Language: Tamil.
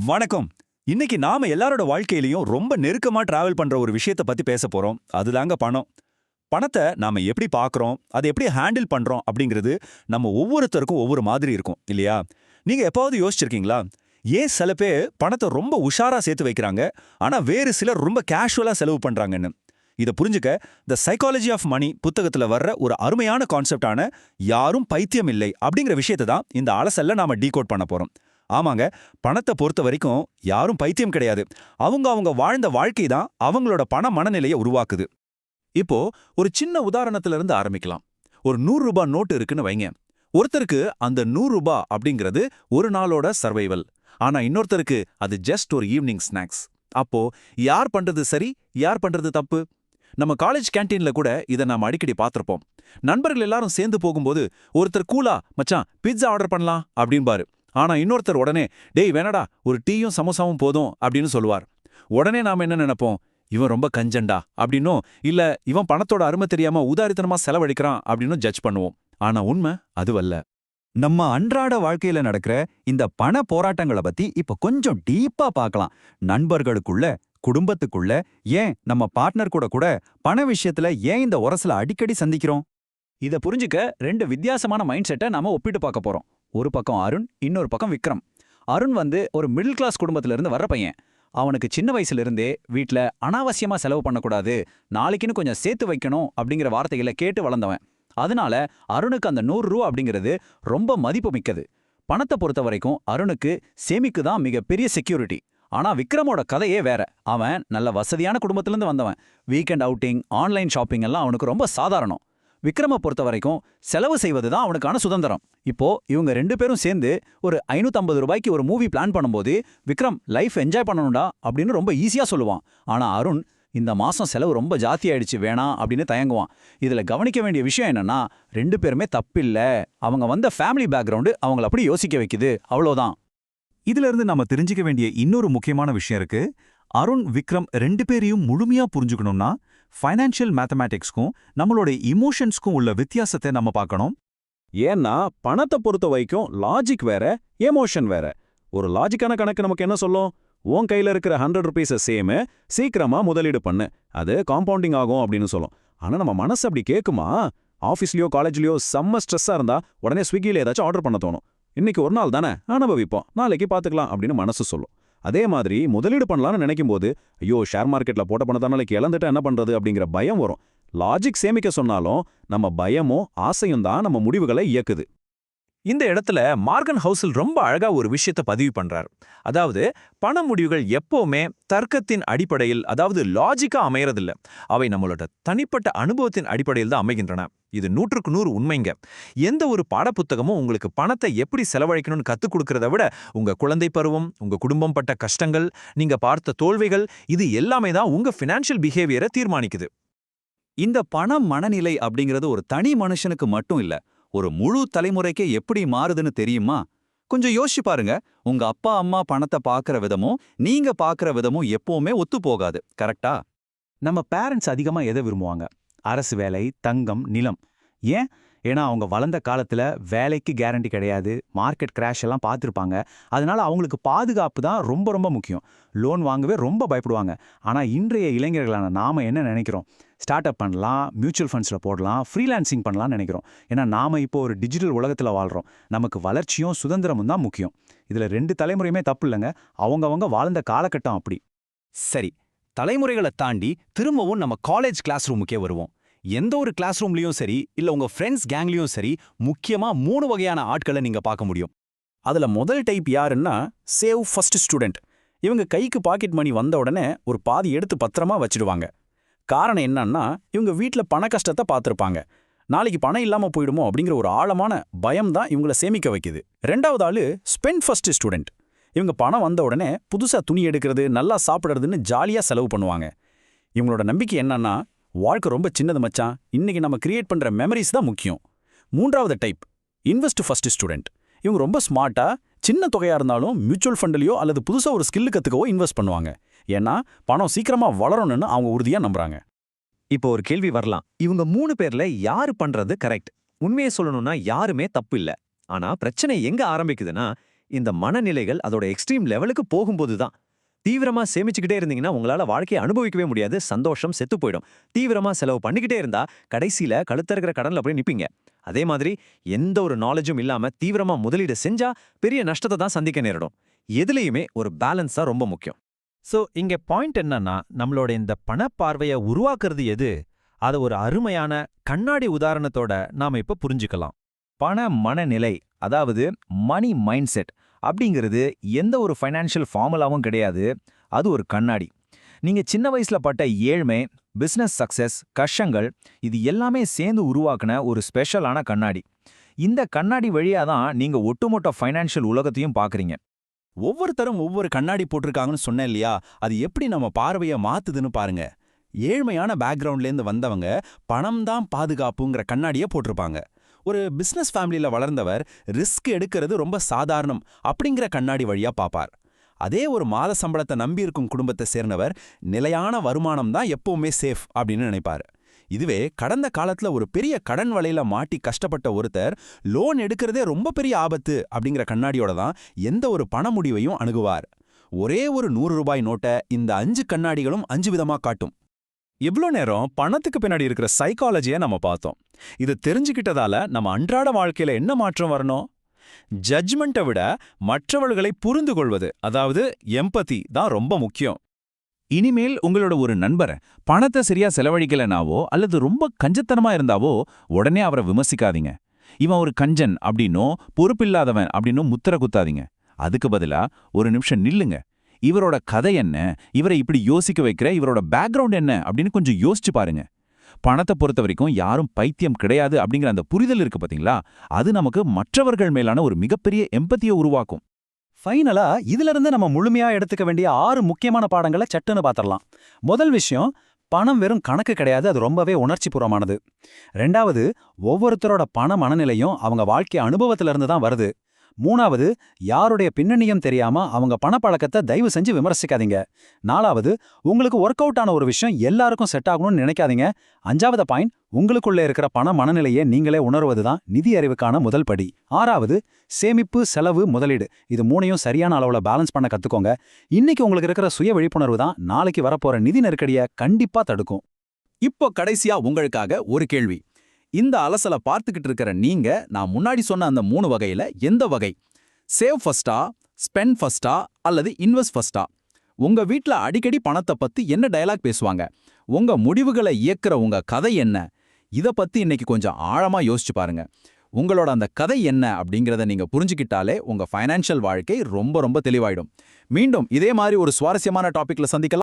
வணக்கம். இன்னைக்கு நாம எல்லாரோட வாழ்க்கையிலயும் ரொம்ப நெருக்கமா டிராவல் பண்ற ஒரு விஷயத்தை பத்தி பேச போறோம். அதுதாங்க பணம். பணத்தை நாம எப்படி பார்க்கறோம், அதை எப்படி ஹேண்டில் பண்றோம் அப்படிங்கிறது நம்ம ஒவ்வொருத்தருக்கும் ஒவ்வொரு மாதிரி இருக்கும் இல்லையா? நீங்க எப்பாவது யோசிச்சிருக்கீங்களா? ஏன் சில பேர் பணத்தை ரொம்ப உஷாரா சேர்த்து வைக்கிறாங்க, ஆனா வேறு சிலர் ரொம்ப கேஷுவலா செலவு பண்றாங்கன்னு? இதை புரிஞ்சுக்க த சைக்காலஜி ஆஃப் மணி புத்தகத்துல வர்ற ஒரு அருமையான கான்செப்டான யாரும் பைத்தியம் இல்லை அப்படிங்கிற விஷயத்தை தான் இந்த அலசல்ல நாம டீகோட் பண்ண போறோம். ஆமாங்க, பணத்தை பொறுத்த வரைக்கும் யாரும் பைத்தியம் கிடையாது. அவங்க வாழ்ந்த வாழ்க்கை தான் அவங்களோட பண மனநிலையை உருவாக்குது. இப்போ ஒரு சின்ன உதாரணத்துல இருந்து ஆரம்பிக்கலாம். ஒரு 100 ரூபாய் நோட்டு இருக்குன்னு வைங்க. ஒருத்தருக்கு அந்த 100 ரூபாய் அப்படிங்கிறது ஒரு நாளோட சர்வைவல். ஆனா இன்னொருத்தருக்கு அது ஜஸ்ட் ஒரு ஈவினிங் ஸ்நாக்ஸ். அப்போ யார் பண்றது சரி, யார் பண்றது தப்பு? நம்ம காலேஜ் கேண்டீன்ல கூட இதை நாம அடிக்கடி பார்த்திருப்போம். நண்பர்கள் எல்லாரும் சேர்ந்து போகும்போது ஒருத்தர் கூலா மச்சான் பிட்சா ஆர்டர் பண்ணலாம் அப்படின்பாரு. ஆனா இன்னொருத்தர் உடனே டேய் வேணடா ஒரு டீயும் சமோசாவும் போதும் அப்படின்னு சொல்லுவார். உடனே நாம என்ன நினைப்போம்? இவன் ரொம்ப கஞ்சண்டா அப்படின்னும், இல்ல இவன் பணத்தோட அருமை தெரியாம உதாரித்தனமா செலவழிக்கிறான் அப்படின்னு ஜட்ஜ் பண்ணுவோம். ஆனா உண்மை அதுவல்ல. நம்ம அன்றாட வாழ்க்கையில நடக்கிற இந்த பண போராட்டங்களை பத்தி இப்ப கொஞ்சம் டீப்பா பார்க்கலாம். நண்பர்களுக்குள்ள, குடும்பத்துக்குள்ள, ஏன் நம்ம பார்ட்னர் கூட கூட பண விஷயத்துல ஏன் இந்த உரசல அடிக்கடி சந்திக்கிறோம்? இதை புரிஞ்சுக்க ரெண்டு வித்தியாசமான மைண்ட் செட்டை நாம ஒப்பிட்டு பார்க்க போறோம். ஒரு பக்கம் அருண், இன்னொரு பக்கம் விக்ரம். அருண் ஒரு மிடில் கிளாஸ் குடும்பத்துல இருந்து வர்ற பையன். அவனுக்கு சின்ன வயசுல இருந்தே வீட்ல அனாவசியமா செலவு பண்ணக்கூடாது, நாளைக்குன்னு கொஞ்சம் சேர்த்து வைக்கணும் அப்படிங்கிற வார்த்தைகளை கேட்டு வளர்ந்தவன். அதனால அருணுக்கு அந்த 100 ரூபா அப்படிங்கிறது ரொம்ப மதிப்பு மிக்கது. பணத்தை பொறுத்த வரைக்கும் அருணுக்கு சேமிக்கு தான் மிகப்பெரிய செக்யூரிட்டி. ஆனா விக்ரமோட கதையே வேற. அவன் நல்ல வசதியான குடும்பத்திலிருந்து வந்தவன். வீக்கெண்ட் அவுட்டிங், ஆன்லைன் ஷாப்பிங் எல்லாம் அவனுக்கு ரொம்ப சாதாரணம். விக்ரம பொறுத்த வரைக்கும் செலவு செய்வது தான் அவனுக்கான சுதந்திரம். இப்போ இவங்க 2 பேரும் சேர்ந்து ஒரு 550 ரூபாய்க்கு ஒரு மூவி பிளான் பண்ணும்போது விக்ரம் லைஃப் என்ஜாய் பண்ணணும்டா அப்படின்னு ரொம்ப ஈஸியா சொல்லுவான். ஆனா அருண் இந்த மாசம் செலவு ரொம்ப ஜாஸ்தி ஆயிடுச்சு வேணாம் அப்படின்னு தயங்குவான். இதுல கவனிக்க வேண்டிய விஷயம் என்னன்னா 2 பேருமே தப்பில்ல. அவங்க வந்த ஃபேமிலி பேக்ரவுண்டு அவங்கள அப்படி யோசிக்க வைக்குது, அவ்வளோதான். இதுல இருந்து நாம தெரிஞ்சுக்க வேண்டிய இன்னொரு முக்கியமான விஷயம் இருக்கு. அருண், விக்ரம் 2 பேரையும் முழுமையா புரிஞ்சுக்கணும்னா ஃபைனான்ஷியல் மேத்தமேட்டிக்ஸ்க்கும் நம்மளோட இமோஷன்ஸ்க்கும் உள்ள வித்தியாசத்தை நம்ம பார்க்கணும். ஏன்னா பணத்தை பொறுத்த வரைக்கும் லாஜிக் வேற, எமோஷன் வேற. ஒரு லாஜிக்கான கணக்கு நமக்கு என்ன சொல்லும்? உன் கையில இருக்கிற 100 ருபீஸை சேமு, சீக்கிரமா முதலீடு பண்ணு, அது காம்பவுண்டிங் ஆகும் அப்படின்னு சொல்லும். ஆனா நம்ம மனசு அப்படி கேட்குமா? ஆஃபீஸ்லயோ காலேஜ்லயோ செம்ம ஸ்ட்ரெஸ்ஸா இருந்தா உடனே ஸ்விக்கியில் ஏதாச்சும் ஆர்டர் பண்ண தோணும். இன்னைக்கு ஒரு நாள் தானே, அனுபவிப்போம், நாளைக்கு பார்த்துக்கலாம் அப்படின்னு மனசு சொல்லும். அதே மாதிரி முதலீடு பண்ணலாம்னு நினைக்கும் போது ஐயோ ஷேர் மார்க்கெட்ல போட்ட பணத்தை நாளைக்கு இழந்துட்டு என்ன பண்றது அப்படிங்கிற பயம் வரும். லாஜிக் சேமிக்க சொன்னாலும் நம்ம பயமும் ஆசையும் தான் நம்ம முடிவுகளை இயக்குது. இந்த இடத்துல மார்கன் ஹவுசல் ரொம்ப அழகா ஒரு விஷயத்தை பதிவு பண்றார். அதாவது பண முடிவுகள் எப்பவுமே தர்க்கத்தின் அடிப்படையில், அதாவது லாஜிக்கா அமையறதில்ல. அவை நம்மளோட தனிப்பட்ட அனுபவத்தின் அடிப்படையில் தான் அமைகின்றன. இது 100க்கு 100 உண்மைங்க. எந்த ஒரு பாடப்புத்தகமும் உங்களுக்கு பணத்தை எப்படி செலவழிக்கணும்னு கத்துக் கொடுக்கறத விட உங்க குழந்தை பருவம், உங்க குடும்பம் பட்ட கஷ்டங்கள், நீங்க பார்த்த தோல்விகள், இது எல்லாமே தான் உங்க ஃபினான்ஷியல் பிஹேவியரை தீர்மானிக்குது. இந்த பண மனநிலை அப்படிங்கிறது ஒரு தனி மனுஷனுக்கு மட்டும் இல்ல, ஒரு முழு தலைமுறைக்கே எப்படி மாறுதுன்னு தெரியுமா? கொஞ்சம் யோசிச்சு பாருங்க. உங்க அப்பா அம்மா பணத்தை பார்க்கற விதமும் நீங்க பார்க்கற விதமும் எப்பவுமே ஒத்து போகாது, கரெக்டா? நம்ம பேரண்ட்ஸ் அதிகமா எதை விரும்புவாங்க? அரசு வேலை, தங்கம், நிலம். ஏன்? ஏன்னா அவங்க வளர்ந்த காலத்துல வேலைக்கு கேரண்டி கிடையாது, மார்க்கெட் கிராஷ் எல்லாம் பார்த்துருப்பாங்க. அதனால அவங்களுக்கு பாதுகாப்பு தான் ரொம்ப ரொம்ப முக்கியம். லோன் வாங்கவே ரொம்ப பயப்படுவாங்க. ஆனா இன்றைய இளைஞர்களான நாம என்ன நினைக்கிறோம்? ஸ்டார்ட் அப் பண்ணலாம், மியூச்சுவல் ஃபண்ட்ஸில் போடலாம், ஃப்ரீலான்சிங் பண்ணலாம்னு நினைக்கிறோம். ஏன்னா நாம இப்போ ஒரு டிஜிட்டல் உலகத்தில் வாழ்கிறோம். நமக்கு வளர்ச்சியும் சுதந்திரமும் தான் முக்கியம். இதில் 2 தலைமுறையுமே தப்பு இல்லைங்க. அவங்கவங்க வாழ்ந்த காலகட்டம் அப்படி. சரி, தலைமுறைகளை தாண்டி திரும்பவும் நம்ம காலேஜ் கிளாஸ் ரூமுக்கே வருவோம். எந்த ஒரு கிளாஸ் ரூம்லயும் சரி, இல்ல உங்க ஃப்ரெண்ட்ஸ் கேங்லயும் சரி, முக்கியமா 3 வகையான ஆட்களை நீங்க பார்க்க முடியும். அதுல முதல் டைப் யாருன்னா சேவ் ஃபர்ஸ்ட் ஸ்டூடெண்ட். இவங்க கைக்கு பாக்கெட் மணி வந்த உடனே ஒரு பாதி எடுத்து பத்திரமா வச்சிடுவாங்க. காரணம் என்னன்னா இவங்க வீட்டில் பண கஷ்டத்தை பார்த்துருப்பாங்க. நாளைக்கு பணம் இல்லாமல் போயிடுமோ அப்படிங்கிற ஒரு ஆழமான பயம் தான் இவங்கள சேமிக்க வைக்குது. 2வது ஆளு ஸ்பெண்ட் ஃபர்ஸ்ட் ஸ்டூடெண்ட். இவங்க பணம் வந்த உடனே புதுசாக துணி எடுக்கிறது, நல்லா சாப்பிட்றதுன்னு ஜாலியாக செலவு பண்ணுவாங்க. இவங்களோட நம்பிக்கை என்னன்னா வாழ்க்கை ரொம்ப சின்னது மச்சான், இன்னைக்கு நம்ம கிரியேட் பண்ணுற மெமரிஸ் தான் முக்கியம். 3வது டைப் இன்வெஸ்ட் ஃபர்ஸ்ட் ஸ்டூடெண்ட். இவங்க ரொம்ப ஸ்மார்ட்டாக சின்ன தொகையாக இருந்தாலும் மியூச்சுவல் ஃபண்ட்லையோ அல்லது புதுசாக ஒரு ஸ்கில் கற்றுக்கவோ இன்வெஸ்ட் பண்ணுவாங்க. ஏன்னா பணம் சீக்கிரமாக வளரணும்னு அவங்க உறுதியாக நம்புறாங்க. இப்போ ஒரு கேள்வி வரலாம், இவங்க 3 பேர்ல யாரு பண்றது கரெக்ட்? உண்மையை சொல்லணும்னா யாருமே தப்பு இல்ல. ஆனா பிரச்சனை எங்க ஆரம்பிக்குதுன்னா, இந்த மனநிலைகள் அதோட எக்ஸ்ட்ரீம் லெவலுக்கு போகும்போது தான். தீவிரமா சேமிச்சுக்கிட்டே இருந்தீங்கன்னா உங்களால வாழ்க்கையை அனுபவிக்கவே முடியாது, சந்தோஷம் செத்து போயிடும். தீவிரமா செலவு பண்ணிக்கிட்டே இருந்தா கடைசியில கழுத்த இருக்கிற கடன்ல போய் நிப்பீங்க. அதே மாதிரி எந்த ஒரு நாலேஜும் இல்லாம தீவிரமா முதலீடு செஞ்சா பெரிய நஷ்டத்தை தான் சந்திக்க நேரிடும். எதுலயுமே ஒரு பேலன்ஸ் தான் ரொம்ப முக்கியம். சோ இங்க பாயிண்ட் என்னன்னா, நம்மளோட இந்த பணப்பார்வையை உருவாக்குறது எது? அத ஒரு அருமையான கண்ணாடி உதாரணத்தோட நாம இப்ப புரிஞ்சுக்கலாம். பண மனநிலை, அதாவது மணி மைண்ட் செட் அப்படிங்கிறது எந்த ஒரு ஃபைனான்ஷியல் ஃபார்முலாவும் கிடையாது. அது ஒரு கண்ணாடி. நீங்க சின்ன வயசுல பட்ட ஏழ்மை, பிசினஸ் சக்சஸ், கஷ்டங்கள், இது எல்லாமே சேர்ந்து உருவாக்குன ஒரு ஸ்பெஷலான கண்ணாடி. இந்த கண்ணாடி வழியா தான் நீங்க ஒட்டுமொத்த ஃபைனான்ஷியல் உலகத்தையும் பார்க்கறீங்க. ஒவ்வொருத்தரும் ஒவ்வொரு கண்ணாடி போட்டிருக்காங்கன்னு சொன்னேன் இல்லையா, அது எப்படி நம்ம பார்வையை மாத்துதுன்னு பாருங்க. ஏழ்மையான பேக்ரவுண்ட்லேருந்து வந்தவங்க பணம் தான் பாதுகாப்புங்கிற கண்ணாடியை போட்டிருப்பாங்க. ஒரு பிசினஸ் ஃபேமிலியில வளர்ந்தவர் ரிஸ்க் எடுக்கிறது ரொம்ப சாதாரணம் அப்படிங்கிற கண்ணாடி வழியா பாப்பார். அதே ஒரு மாத சம்பளத்தை நம்பியிருக்கும் குடும்பத்தை சேர்ந்தவர் நிலையான வருமானம் தான் எப்பவுமே சேஃப் அப்படின்னு நினைப்பாரு. இதுவே கடந்த காலத்துல ஒரு பெரிய கடன் வலையில மாட்டி கஷ்டப்பட்ட ஒருத்தர் லோன் எடுக்கிறதே ரொம்ப பெரிய ஆபத்து அப்படிங்கிற கண்ணாடியோட தான் எந்த ஒரு பண முடிவையும் அணுகுவார். ஒரே ஒரு 100 ரூபாய் நோட்டை இந்த 5 கண்ணாடிகளும் 5 விதமா காட்டும். இவ்ளோ நேரம் பணத்துக்கு பின்னாடி இருக்கிற சைக்காலஜியை நம்ம பார்த்தோம். இது தெரிஞ்சுக்கிட்டதால நம்ம அன்றாட வாழ்க்கையில என்ன மாற்றம் வரணும்? ஜட்ஜ்மெண்ட்டை விட மற்றவர்களை புரிந்து கொள்வது, அதாவது எம்பதி தான் ரொம்ப முக்கியம். இனிமேல் உங்களோட ஒரு நண்பர் பணத்தை சரியா செலவழிக்கலனாவோ அல்லது ரொம்ப கஞ்சத்தனமா இருந்தாவோ உடனே அவரை விமர்சிக்காதீங்க. இவன் ஒரு கஞ்சன் அப்படின்னோ பொறுப்பில்லாதவன் அப்படின்னோ முத்திர குத்தாதீங்க. அதுக்கு பதிலா ஒரு நிமிஷம் நில்லுங்க. இவரோட கதை என்ன, இவரை இப்படி யோசிக்க வைக்கிற இவரோட பேக்ரவுண்ட் என்ன அப்படின்னு கொஞ்சம் யோசிச்சு பாருங்க. பணத்தை பொறுத்த வரைக்கும் யாரும் பைத்தியம் கிடையாது அப்படிங்கிற அந்த புரிதல் இருக்கு பாத்தீங்களா, அது நமக்கு மற்றவர்கள் மேலான ஒரு மிகப்பெரிய எம்பத்தியை உருவாக்கும். ஃபைனலா இதுல இருந்து நம்ம முழுமையா எடுத்துக்க வேண்டிய 6 முக்கியமான பாடங்களை சட்டுன்னு பாத்திரலாம். முதல் விஷயம், பணம் வெறும் கணக்கு கிடையாது, அது ரொம்பவே உணர்ச்சிபூர்வமானது. 2வது, ஒவ்வொருத்தரோட பண மனநிலையும் அவங்க வாழ்க்கை அனுபவத்துல இருந்து தான் வருது. 3வது, யாருடைய பின்னணியும் தெரியாம அவங்க பணப்பழக்கத்தை தயவு செஞ்சு விமர்சிக்காதீங்க. 4வது, உங்களுக்கு ஒர்க் அவுட் ஆன ஒரு விஷயம் எல்லாருக்கும் செட் ஆகணும்னு நினைக்காதீங்க. 5வது பாயிண்ட், உங்களுக்குள்ள இருக்கிற பண மனநிலையை நீங்களே உணர்வது தான் நிதி அறிவுக்கான முதல் படி. 6வது, சேமிப்பு, செலவு, முதலீடு, இது 3ஐயும் சரியான அளவுல பேலன்ஸ் பண்ண கத்துக்கோங்க. இன்னைக்கு உங்களுக்கு இருக்கிற சுய விழிப்புணர்வு தான் நாளைக்கு வரப்போற நிதி நெருக்கடியை கண்டிப்பா தடுக்கும். இப்போ கடைசியா உங்களுக்காக ஒரு கேள்வி. இந்த அலசலை பார்த்துக்கிட்டு இருக்கிற நீங்க நான் முன்னாடி சொன்ன அந்த 3 வகையில எந்த வகை? சேவ் ஃபர்ஸ்டா, ஸ்பெண்ட் ஃபர்ஸ்டா அல்லது இன்வெஸ்ட் ஃபர்ஸ்டா? உங்க வீட்ல அடிக்கடி பணத்தை பத்தி என்ன டயலாக் பேசுவாங்க? உங்க முடிவுகளை இயக்குற உங்க கதை என்ன? இத பத்தி இன்னைக்கு கொஞ்சம் ஆழமா யோசிச்சு பாருங்க. உங்களோட அந்த கதை என்ன அப்படிங்கறத நீங்க புரிஞ்சுக்கிட்டாலே உங்க ஃபைனான்ஷியல் வாழ்க்கை ரொம்ப ரொம்ப தெளிவாயிடும். மீண்டும் இதே மாதிரி ஒரு சுவாரஸ்யமான டாபிக்ல சந்திக்கலாம்.